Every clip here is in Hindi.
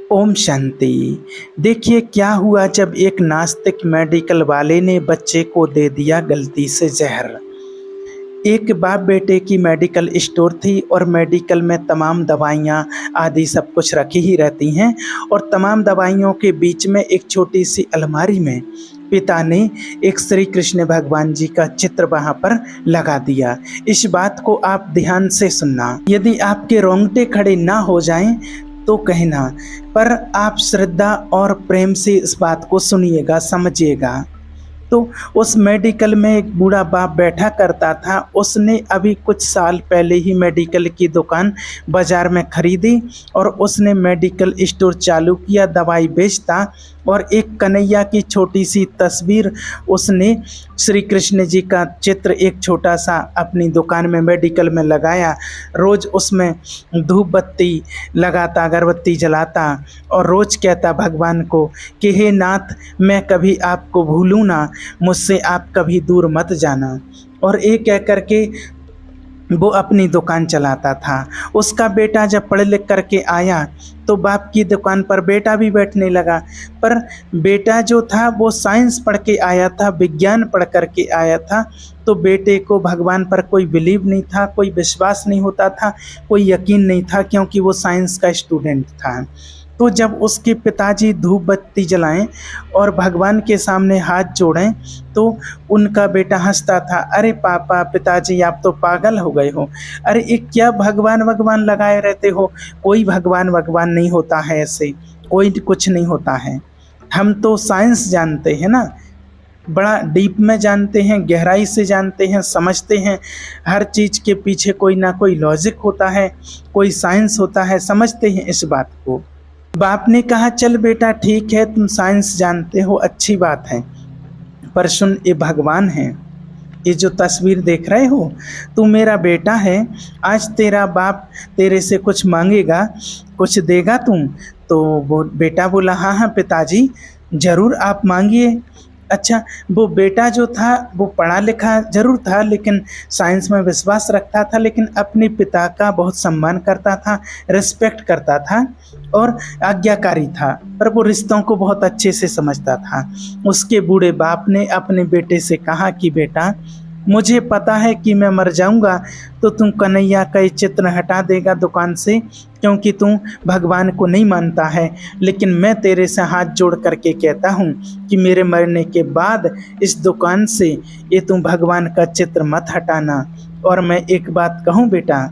ओम शांति। देखिए क्या हुआ जब एक नास्तिक मेडिकल वाले ने बच्चे को दे दिया गलती से जहर। एक बाप बेटे की मेडिकल स्टोर थी और मेडिकल में तमाम दवाइयाँ आदि सब कुछ रखी ही रहती हैं और तमाम दवाइयों के बीच में एक छोटी सी अलमारी में पिता ने एक श्री कृष्ण भगवान जी का चित्र वहाँ पर लगा दिया। इस बात को आप ध्यान से सुनना, यदि आपके रोंगटे खड़े ना हो जाएं तो कहना, पर आप श्रद्धा और प्रेम से इस बात को सुनिएगा, समझिएगा। तो उस मेडिकल में एक बूढ़ा बाप बैठा करता था। उसने अभी कुछ साल पहले ही मेडिकल की दुकान बाज़ार में खरीदी और उसने मेडिकल स्टोर चालू किया, दवाई बेचता। और एक कन्हैया की छोटी सी तस्वीर, उसने श्री कृष्ण जी का चित्र एक छोटा सा अपनी दुकान में मेडिकल में लगाया। रोज़ उसमें धूप बत्ती लगाता, अगरबत्ती जलाता और रोज़ कहता भगवान को कि हे नाथ, मैं कभी आपको भूलूँ ना, मुझसे आप कभी दूर मत जाना। और ये कह कर के वो अपनी दुकान चलाता था। उसका बेटा जब पढ़ लिख करके आया तो बाप की दुकान पर बेटा भी बैठने लगा, पर बेटा जो था वो साइंस पढ़ के आया था, विज्ञान पढ़ करके आया था। तो बेटे को भगवान पर कोई बिलीव नहीं था, कोई विश्वास नहीं होता था, कोई यकीन नहीं था, क्योंकि वो साइंस का स्टूडेंट था। तो जब उसके पिताजी धूप बत्ती जलाएं और भगवान के सामने हाथ जोड़ें तो उनका बेटा हंसता था, अरे पापा, पिताजी आप तो पागल हो गए हो, अरे ये क्या भगवान भगवान लगाए रहते हो, कोई भगवान भगवान नहीं होता है, ऐसे कोई कुछ नहीं होता है। हम तो साइंस जानते हैं ना, बड़ा डीप में जानते हैं, गहराई से जानते हैं, समझते हैं। हर चीज़ के पीछे कोई ना कोई लॉजिक होता है, कोई साइंस होता है, समझते हैं इस बात को। बाप ने कहा चल बेटा ठीक है, तुम साइंस जानते हो, अच्छी बात है, पर सुन, ये भगवान है। ये जो तस्वीर देख रहे हो, तू मेरा बेटा है। आज तेरा बाप तेरे से कुछ मांगेगा, कुछ देगा तुम? तो वो बेटा बोला हाँ हाँ पिताजी, ज़रूर आप मांगिए। अच्छा, वो बेटा जो था वो पढ़ा लिखा ज़रूर था, लेकिन साइंस में विश्वास रखता था, लेकिन अपने पिता का बहुत सम्मान करता था, रिस्पेक्ट करता था और आज्ञाकारी था, पर वो रिश्तों को बहुत अच्छे से समझता था। उसके बूढ़े बाप ने अपने बेटे से कहा कि बेटा, मुझे पता है कि मैं मर जाऊंगा तो तुम कन्हैया का ये चित्र हटा देगा दुकान से, क्योंकि तुम भगवान को नहीं मानता है, लेकिन मैं तेरे से हाथ जोड़ करके कहता हूँ कि मेरे मरने के बाद इस दुकान से ये तुम भगवान का चित्र मत हटाना। और मैं एक बात कहूँ बेटा,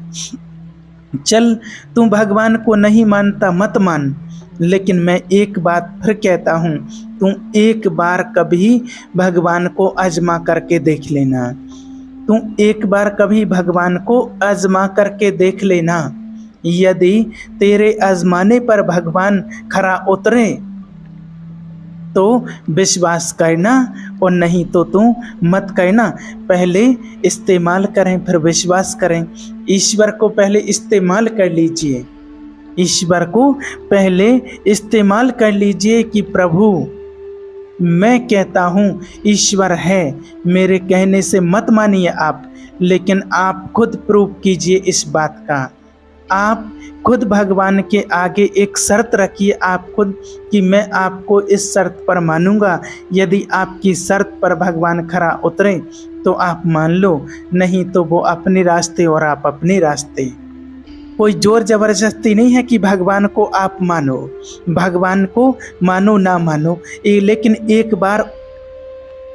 चल तू भगवान को नहीं मानता मत मान, लेकिन मैं एक बात फिर कहता हूँ, तू एक बार कभी भगवान को आजमा करके देख लेना। तू एक बार कभी भगवान को आजमा करके देख लेना। यदि तेरे आजमाने पर भगवान खरा उतरे तो विश्वास करना, और नहीं तो तू मत करना। पहले इस्तेमाल करें फिर विश्वास करें। ईश्वर को पहले इस्तेमाल कर लीजिए, ईश्वर को पहले इस्तेमाल कर लीजिए कि प्रभु मैं कहता हूँ ईश्वर है, मेरे कहने से मत मानिए आप, लेकिन आप खुद प्रूव कीजिए इस बात का। आप खुद भगवान के आगे एक शर्त रखिए, आप खुद, कि मैं आपको इस शर्त पर मानूंगा। यदि आपकी शर्त पर भगवान खरा उतरे तो आप मान लो, नहीं तो वो अपने रास्ते और आप अपने रास्ते। कोई जोर जबरदस्ती नहीं है कि भगवान को आप मानो, भगवान को मानो ना मानो, लेकिन एक बार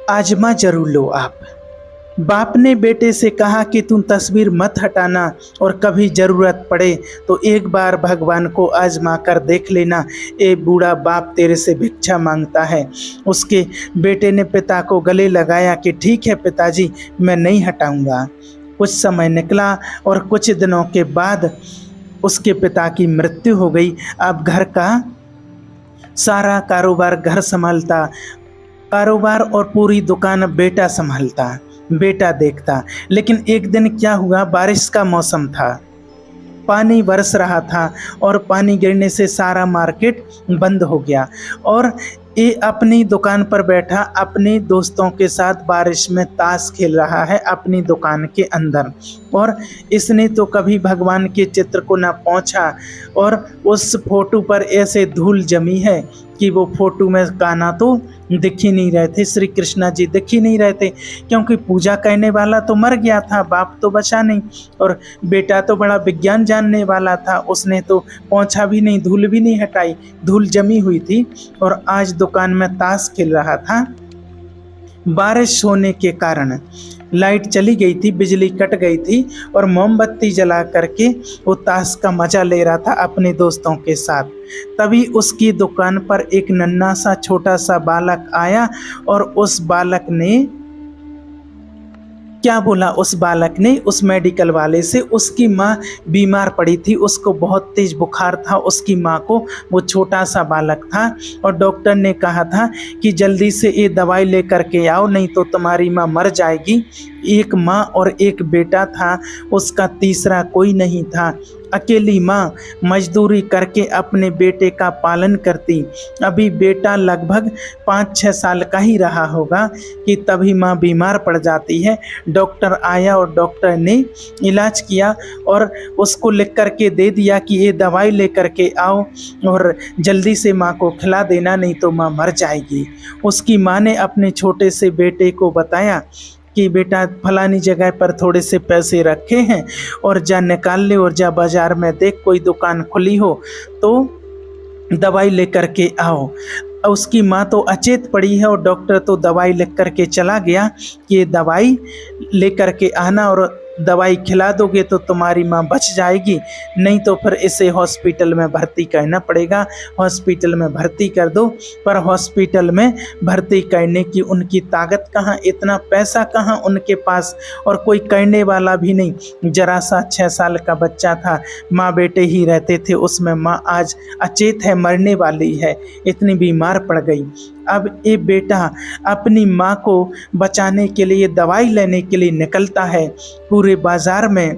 आजमा जरूर लो आप। बाप ने बेटे से कहा कि तुम तस्वीर मत हटाना और कभी ज़रूरत पड़े तो एक बार भगवान को आजमा कर देख लेना। ए बूढ़ा बाप तेरे से भिक्षा मांगता है। उसके बेटे ने पिता को गले लगाया कि ठीक है पिताजी, मैं नहीं हटाऊंगा। कुछ समय निकला और कुछ दिनों के बाद उसके पिता की मृत्यु हो गई। अब घर का सारा कारोबार घर संभालता, कारोबार और पूरी दुकान बेटा संभालता, बेटा देखता। लेकिन एक दिन क्या हुआ, बारिश का मौसम था पानी बरस रहा था और पानी गिरने से सारा मार्केट बंद हो गया और ये अपनी दुकान पर बैठा अपने दोस्तों के साथ बारिश में ताश खेल रहा है अपनी दुकान के अंदर। और इसने तो कभी भगवान के चित्र को ना पहुँचा और उस फोटो पर ऐसे धूल जमी है कि वो फोटो में कान्हा तो दिख ही नहीं रहे थे, श्री कृष्णा जी दिख ही नहीं रहे थे, क्योंकि पूजा करने वाला तो मर गया था, बाप तो बचा नहीं और बेटा तो बड़ा विज्ञान जानने वाला था, उसने तो पहुँचा भी नहीं, धूल भी नहीं हटाई, धूल जमी हुई थी। और आज दुकान में ताश खेल रहा था। बारिश होने के कारण लाइट चली गई थी, बिजली कट गई थी और मोमबत्ती जला करके वो ताश का मज़ा ले रहा था अपने दोस्तों के साथ। तभी उसकी दुकान पर एक नन्हा सा छोटा सा बालक आया और उस बालक ने क्या बोला, उस बालक ने उस मेडिकल वाले से, उसकी माँ बीमार पड़ी थी, उसको बहुत तेज बुखार था उसकी माँ को, वो छोटा सा बालक था और डॉक्टर ने कहा था कि जल्दी से ये दवाई लेकर के आओ नहीं तो तुम्हारी माँ मर जाएगी। एक माँ और एक बेटा था, उसका तीसरा कोई नहीं था। अकेली माँ मजदूरी करके अपने बेटे का पालन करती। अभी बेटा लगभग 5-6 साल का ही रहा होगा कि तभी माँ बीमार पड़ जाती है। डॉक्टर आया और डॉक्टर ने इलाज किया और उसको लिख कर के दे दिया कि ये दवाई लेकर के आओ और जल्दी से माँ को खिला देना नहीं तो माँ मर जाएगी। उसकी माँ ने अपने छोटे से बेटे को बताया कि बेटा फलानी जगह पर थोड़े से पैसे रखे हैं और जा निकाल ले और जा बाज़ार में देख कोई दुकान खुली हो तो दवाई लेकर के आओ। उसकी माँ तो अचेत पड़ी है और डॉक्टर तो दवाई लिख कर के चला गया कि ये दवाई लेकर के आना और दवाई खिला दोगे तो तुम्हारी माँ बच जाएगी, नहीं तो फिर इसे हॉस्पिटल में भर्ती करना पड़ेगा। हॉस्पिटल में भर्ती कर दो। पर हॉस्पिटल में भर्ती करने की उनकी ताकत कहाँ, इतना पैसा कहाँ उनके पास और कोई करने वाला भी नहीं। जरा सा 6 साल का बच्चा था, माँ बेटे ही रहते थे उसमें, माँ आज अचेत है, मरने वाली है, इतनी बीमार पड़ गई। अब ये बेटा अपनी माँ को बचाने के लिए दवाई लेने के लिए निकलता है। पूरे बाज़ार में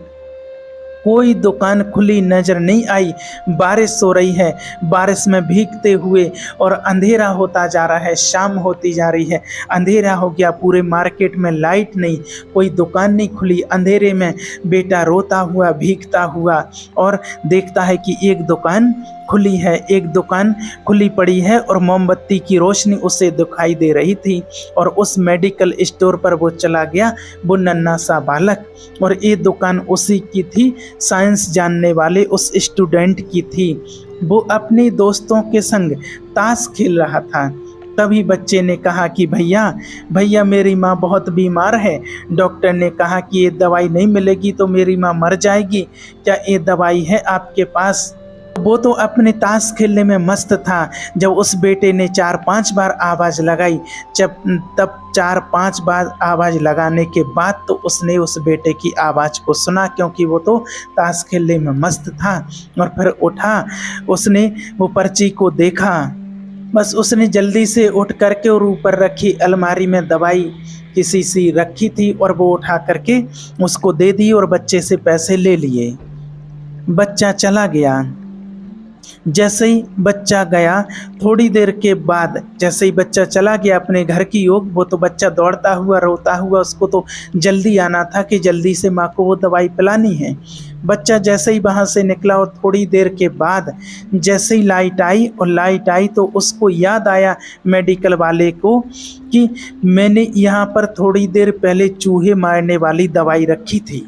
कोई दुकान खुली नज़र नहीं आई। बारिश हो रही है, बारिश में भीगते हुए और अंधेरा होता जा रहा है, शाम होती जा रही है, अंधेरा हो गया, पूरे मार्केट में लाइट नहीं, कोई दुकान नहीं खुली। अंधेरे में बेटा रोता हुआ भीगता हुआ और देखता है कि एक दुकान खुली है, एक दुकान खुली पड़ी है और मोमबत्ती की रोशनी उसे दिखाई दे रही थी। और उस मेडिकल स्टोर पर वो चला गया, वो नन्हा सा बालक, और ये दुकान उसी की थी, साइंस जानने वाले उस स्टूडेंट की थी। वो अपने दोस्तों के संग ताश खेल रहा था। तभी बच्चे ने कहा कि भैया भैया मेरी माँ बहुत बीमार है, डॉक्टर ने कहा कि ये दवाई नहीं मिलेगी तो मेरी माँ मर जाएगी, क्या ये दवाई है आपके पास? वो तो अपने ताश खेलने में मस्त था। जब उस बेटे ने 4-5 बार आवाज़ लगाई, तब 4-5 बार आवाज़ लगाने के बाद तो उसने उस बेटे की आवाज़ को सुना, क्योंकि वो तो ताश खेलने में मस्त था। और फिर उठा, उसने वो पर्ची को देखा, बस उसने जल्दी से उठ करके और ऊपर रखी अलमारी में दवाई किसी सी रखी थी और वो उठा करके उसको दे दी और बच्चे से पैसे ले लिए। बच्चा चला गया। जैसे ही बच्चा गया, थोड़ी देर के बाद जैसे ही बच्चा चला गया अपने घर की ओर, वो तो बच्चा दौड़ता हुआ रोता हुआ, उसको तो जल्दी आना था कि जल्दी से माँ को वो दवाई पिलानी है। बच्चा जैसे ही वहाँ से निकला और थोड़ी देर के बाद जैसे ही लाइट आई तो उसको याद आया मेडिकल वाले को कि मैंने यहाँ पर थोड़ी देर पहले चूहे मारने वाली दवाई रखी थी।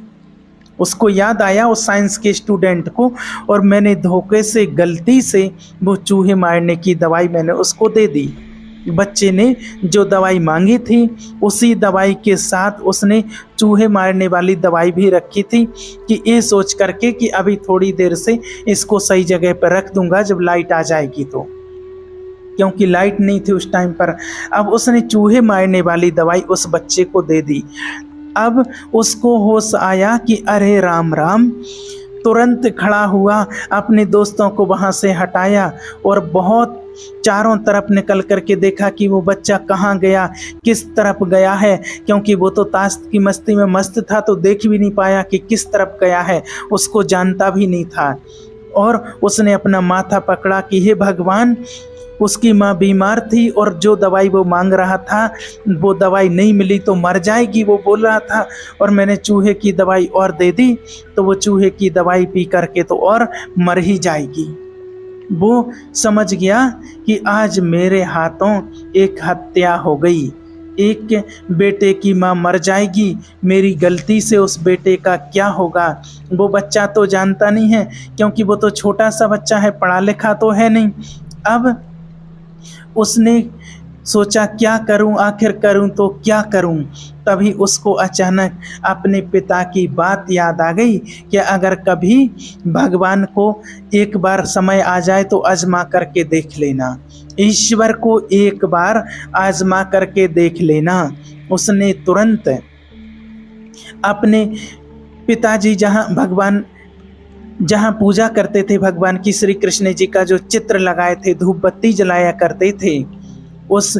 उसको याद आया उस साइंस के स्टूडेंट को, और मैंने धोखे से गलती से वो चूहे मारने की दवाई मैंने उसको दे दी। बच्चे ने जो दवाई मांगी थी उसी दवाई के साथ उसने चूहे मारने वाली दवाई भी रखी थी कि ये सोच करके कि अभी थोड़ी देर से इसको सही जगह पर रख दूंगा जब लाइट आ जाएगी तो, क्योंकि लाइट नहीं थी उस टाइम पर। अब उसने चूहे मारने वाली दवाई उस बच्चे को दे दी। अब उसको होश आया कि अरे राम राम, तुरंत खड़ा हुआ, अपने दोस्तों को वहाँ से हटाया और बहुत चारों तरफ निकल करके देखा कि वो बच्चा कहाँ गया, किस तरफ गया है, क्योंकि वो तो ताश की मस्ती में मस्त था, तो देख भी नहीं पाया कि किस तरफ गया है, उसको जानता भी नहीं था। और उसने अपना माथा पकड़ा कि हे भगवान, उसकी माँ बीमार थी और जो दवाई वो मांग रहा था वो दवाई नहीं मिली तो मर जाएगी, वो बोल रहा था, और मैंने चूहे की दवाई और दे दी तो वो चूहे की दवाई पी करके तो और मर ही जाएगी। वो समझ गया कि आज मेरे हाथों एक हत्या हो गई, एक बेटे की माँ मर जाएगी, मेरी गलती से उस बेटे का क्या होगा। वो बच्चा तो जानता नहीं है, क्योंकि वो तो छोटा सा बच्चा है, पढ़ा लिखा तो है नहीं। अब उसने सोचा क्या करूं, आखिर करूं तो क्या करूं। तभी उसको अचानक अपने पिता की बात याद आ गई कि अगर कभी भगवान को एक बार समय आ जाए तो आजमा करके देख लेना, ईश्वर को एक बार आजमा करके देख लेना। उसने तुरंत अपने पिताजी जहाँ पूजा करते थे भगवान की, श्री कृष्ण जी का जो चित्र लगाए थे, धूप बत्ती जलाया करते थे, उस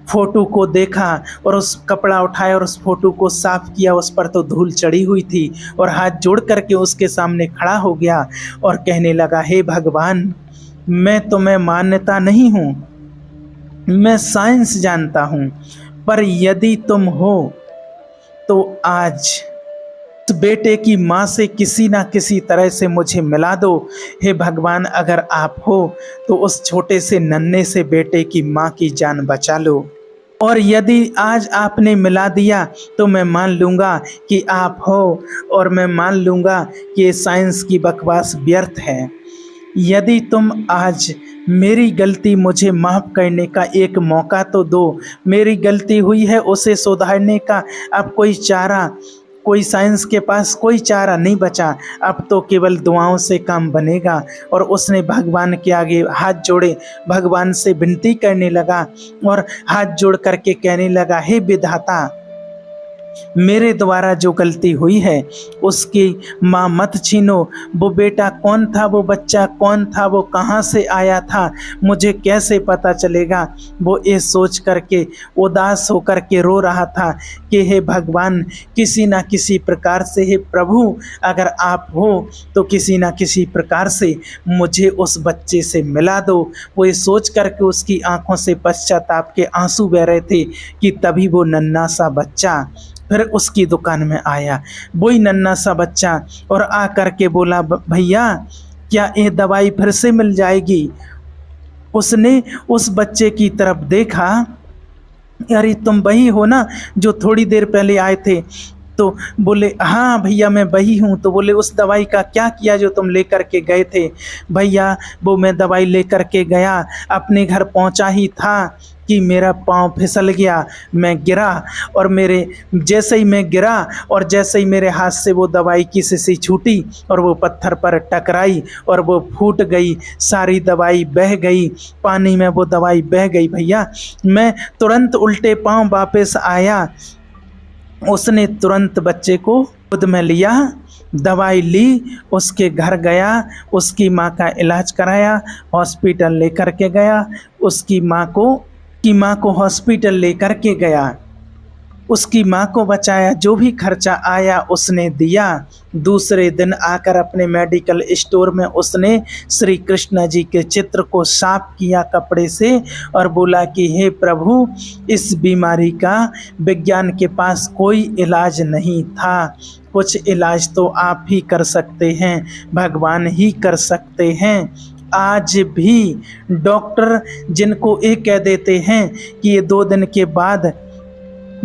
फोटो को देखा और उस कपड़ा उठाया और उस फोटो को साफ किया। उस पर तो धूल चढ़ी हुई थी, और हाथ जोड़ करके उसके सामने खड़ा हो गया और कहने लगा, हे भगवान, मैं तुम्हें मान्यता नहीं हूँ, मैं साइंस जानता हूँ, पर यदि तुम हो तो आज उस बेटे की माँ से किसी ना किसी तरह से मुझे मिला दो। हे भगवान, अगर आप हो तो उस छोटे से नन्हे से बेटे की माँ की जान बचा लो, और यदि आज आपने मिला दिया तो मैं मान लूँगा कि आप हो, और मैं मान लूँगा कि ये साइंस की बकवास व्यर्थ है। यदि तुम आज मेरी गलती मुझे माफ़ करने का एक मौका तो दो, मेरी गलती हुई है उसे सुधारने का अब कोई चारा, कोई साइंस के पास कोई चारा नहीं बचा, अब तो केवल दुआओं से काम बनेगा। और उसने भगवान के आगे हाथ जोड़े, भगवान से विनती करने लगा और हाथ जोड़ करके कहने लगा, हे विधाता, मेरे द्वारा जो गलती हुई है उसकी माँ मत छीनो। वो बेटा कौन था, वो बच्चा कौन था, वो कहाँ से आया था, मुझे कैसे पता चलेगा। वो ये सोच करके उदास होकर के रो रहा था कि हे भगवान, किसी ना किसी प्रकार से, हे प्रभु, अगर आप हो तो किसी ना किसी प्रकार से मुझे उस बच्चे से मिला दो। वो ये सोच करके उसकी आंखों से पश्चाताप के आंसू बह रहे थे कि तभी वो नन्हा सा बच्चा फिर उसकी दुकान में आया, वही नन्हा सा बच्चा, और आ कर के बोला, भैया क्या ये दवाई फिर से मिल जाएगी। उसने उस बच्चे की तरफ देखा, अरे तुम वही हो ना जो थोड़ी देर पहले आए थे। तो बोले, हाँ भैया मैं वही हूँ। तो बोले, उस दवाई का क्या किया जो तुम लेकर के गए थे। भैया वो मैं दवाई लेकर के गया, अपने घर पहुँचा ही था कि मेरा पाँव फिसल गया, मैं गिरा, और जैसे ही मैं गिरा और जैसे ही मेरे हाथ से वो दवाई की शीशी छूटी और वो पत्थर पर टकराई और वो फूट गई, सारी दवाई बह गई, पानी में वो दवाई बह गई। भैया मैं तुरंत उल्टे पाँव वापस आया। उसने तुरंत बच्चे को गोद में लिया, दवाई ली, उसके घर गया, उसकी माँ का इलाज कराया, हॉस्पिटल लेकर के गया, उसकी माँ को हॉस्पिटल लेकर के गया, उसकी माँ को बचाया, जो भी खर्चा आया उसने दिया। दूसरे दिन आकर अपने मेडिकल स्टोर में उसने श्री कृष्ण जी के चित्र को साफ किया कपड़े से और बोला कि हे प्रभु, इस बीमारी का विज्ञान के पास कोई इलाज नहीं था, कुछ इलाज तो आप ही कर सकते हैं, भगवान ही कर सकते हैं। आज भी डॉक्टर जिनको ये कह देते हैं कि ये 2 दिन के बाद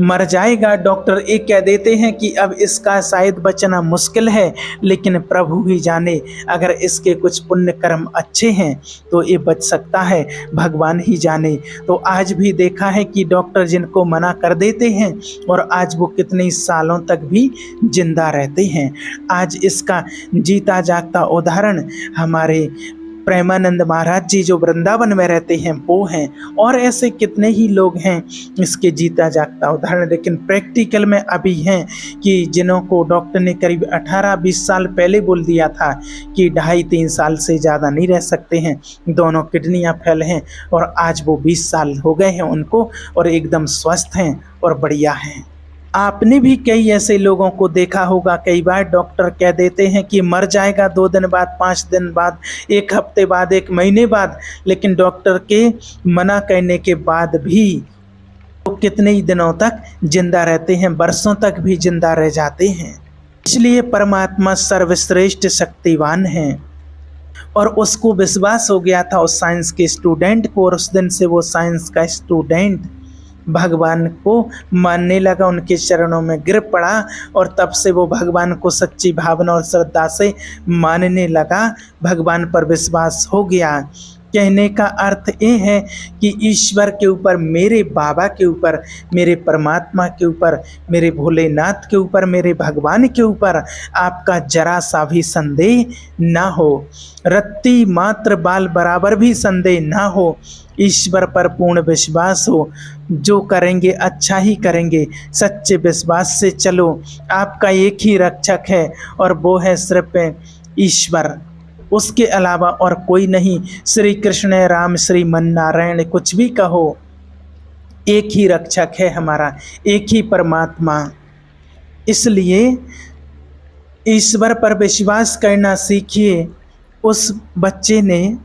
मर जाएगा, डॉक्टर ये कह देते हैं कि अब इसका शायद बचना मुश्किल है, लेकिन प्रभु ही जाने, अगर इसके कुछ पुण्य कर्म अच्छे हैं तो ये बच सकता है, भगवान ही जाने। तो आज भी देखा है कि डॉक्टर जिनको मना कर देते हैं और आज वो कितने सालों तक भी जिंदा रहते हैं। आज इसका जीता जागता उदाहरण हमारे प्रेमानंद महाराज जी जो वृंदावन में रहते हैं वो हैं, और ऐसे कितने ही लोग हैं इसके जीता जागता उदाहरण। लेकिन प्रैक्टिकल में अभी हैं कि जिन्हों को डॉक्टर ने करीब 18-20 साल पहले बोल दिया था कि 2.5-3 साल से ज़्यादा नहीं रह सकते हैं, दोनों किडनियाँ फेल हैं, और आज वो 20 साल हो गए हैं उनको और एकदम स्वस्थ हैं और बढ़िया हैं। आपने भी कई ऐसे लोगों को देखा होगा, कई बार डॉक्टर कह देते हैं कि मर जाएगा 2 दिन बाद, 5 दिन बाद, 1 हफ्ते बाद, 1 महीने बाद, लेकिन डॉक्टर के मना करने के बाद भी वो कितने ही दिनों तक जिंदा रहते हैं, बरसों तक भी जिंदा रह जाते हैं। इसलिए परमात्मा सर्वश्रेष्ठ शक्तिवान है, और उसको विश्वास हो गया था उस साइंस के स्टूडेंट को, और उस दिन से वो साइंस का स्टूडेंट भगवान को मानने लगा, उनके चरणों में गिर पड़ा, और तब से वो भगवान को सच्ची भावना और श्रद्धा से मानने लगा, भगवान पर विश्वास हो गया। कहने का अर्थ ये है कि ईश्वर के ऊपर, मेरे बाबा के ऊपर, मेरे परमात्मा के ऊपर, मेरे भोलेनाथ के ऊपर, मेरे भगवान के ऊपर आपका जरा सा भी संदेह ना हो, रत्ती मात्र बाल बराबर भी संदेह ना हो, ईश्वर पर पूर्ण विश्वास हो, जो करेंगे अच्छा ही करेंगे, सच्चे विश्वास से चलो। आपका एक ही रक्षक है और वो है सिर्फ ईश्वर, उसके अलावा और कोई नहीं। श्री कृष्ण, राम, श्री मन नारायण, कुछ भी कहो, एक ही रक्षक है हमारा, एक ही परमात्मा। इसलिए ईश्वर पर विश्वास करना सीखिए। उस बच्चे ने,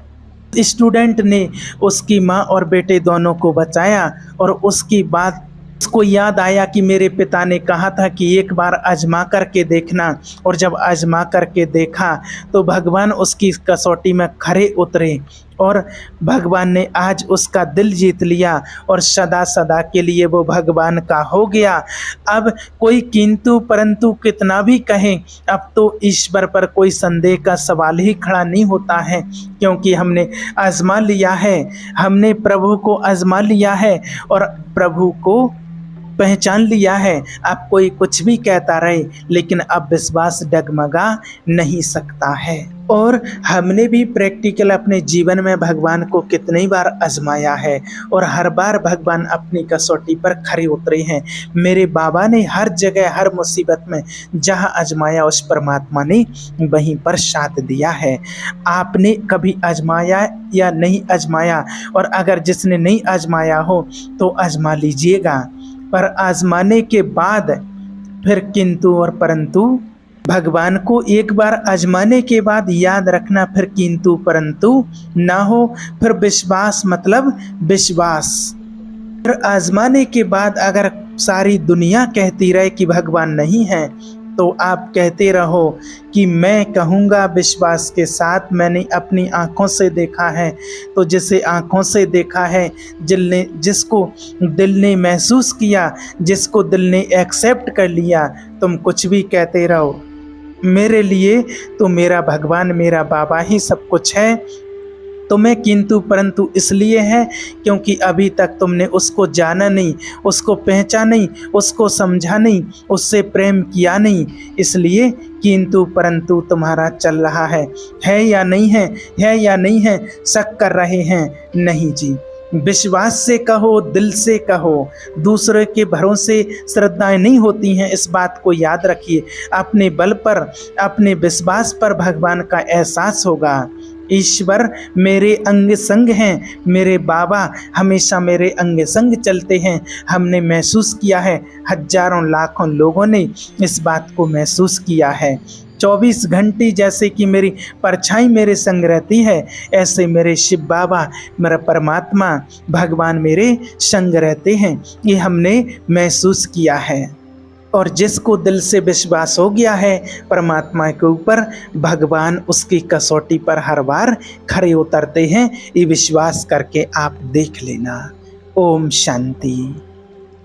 स्टूडेंट ने उसकी माँ और बेटे दोनों को बचाया, और उसकी बात उसको याद आया कि मेरे पिता ने कहा था कि एक बार आजमा करके देखना, और जब आजमा करके देखा तो भगवान उसकी कसौटी में खरे उतरे, और भगवान ने आज उसका दिल जीत लिया, और सदा सदा के लिए वो भगवान का हो गया। अब कोई किंतु परंतु कितना भी कहें, अब तो ईश्वर पर कोई संदेह का सवाल ही खड़ा नहीं होता है, क्योंकि हमने आजमा लिया है, हमने प्रभु को आजमा लिया है और प्रभु को पहचान लिया है। अब कोई कुछ भी कहता रहे, लेकिन अब विश्वास डगमगा नहीं सकता है। और हमने भी प्रैक्टिकल अपने जीवन में भगवान को कितनी बार आजमाया है, और हर बार भगवान अपनी कसौटी पर खरे उतरे हैं। मेरे बाबा ने हर जगह, हर मुसीबत में जहां आजमाया, उस परमात्मा ने वहीं पर साथ दिया है। आपने कभी आजमाया या नहीं आजमाया? और अगर जिसने नहीं आजमाया हो तो आजमा लीजिएगा, पर आजमाने के बाद फिर किंतु और परंतु, भगवान को एक बार आजमाने के बाद याद रखना, फिर किंतु परंतु ना हो, फिर विश्वास मतलब विश्वास। फिर आजमाने के बाद अगर सारी दुनिया कहती रहे कि भगवान नहीं है, तो आप कहते रहो कि मैं कहूँगा विश्वास के साथ, मैंने अपनी आँखों से देखा है। तो जिसे आँखों से देखा है, जिसको दिल ने महसूस किया, जिसको दिल ने एक्सेप्ट कर लिया, तुम कुछ भी कहते रहो। मेरे लिए तो मेरा भगवान, मेरा बाबा ही सब कुछ है। तुम्हें किंतु परंतु इसलिए है क्योंकि अभी तक तुमने उसको जाना नहीं, उसको पहचाना नहीं, उसको समझा नहीं, उससे प्रेम किया नहीं, इसलिए किंतु परंतु तुम्हारा चल रहा है या नहीं है, है या नहीं है, शक कर रहे हैं। नहीं जी, विश्वास से कहो, दिल से कहो। दूसरे के भरोसे श्रद्धाएं नहीं होती हैं, इस बात को याद रखिए। अपने बल पर, अपने विश्वास पर भगवान का एहसास होगा। ईश्वर मेरे अंग संग हैं, मेरे बाबा हमेशा मेरे अंग संग चलते हैं। हमने महसूस किया है, हजारों लाखों लोगों ने इस बात को महसूस किया है। 24 घंटे जैसे कि मेरी परछाई मेरे संग रहती है, ऐसे मेरे शिव बाबा, मेरा परमात्मा भगवान मेरे संग रहते हैं। ये हमने महसूस किया है। और जिसको दिल से विश्वास हो गया है परमात्मा के ऊपर, भगवान उसकी कसौटी पर हर बार खरे उतरते हैं। ये विश्वास करके आप देख लेना। ओम शांति।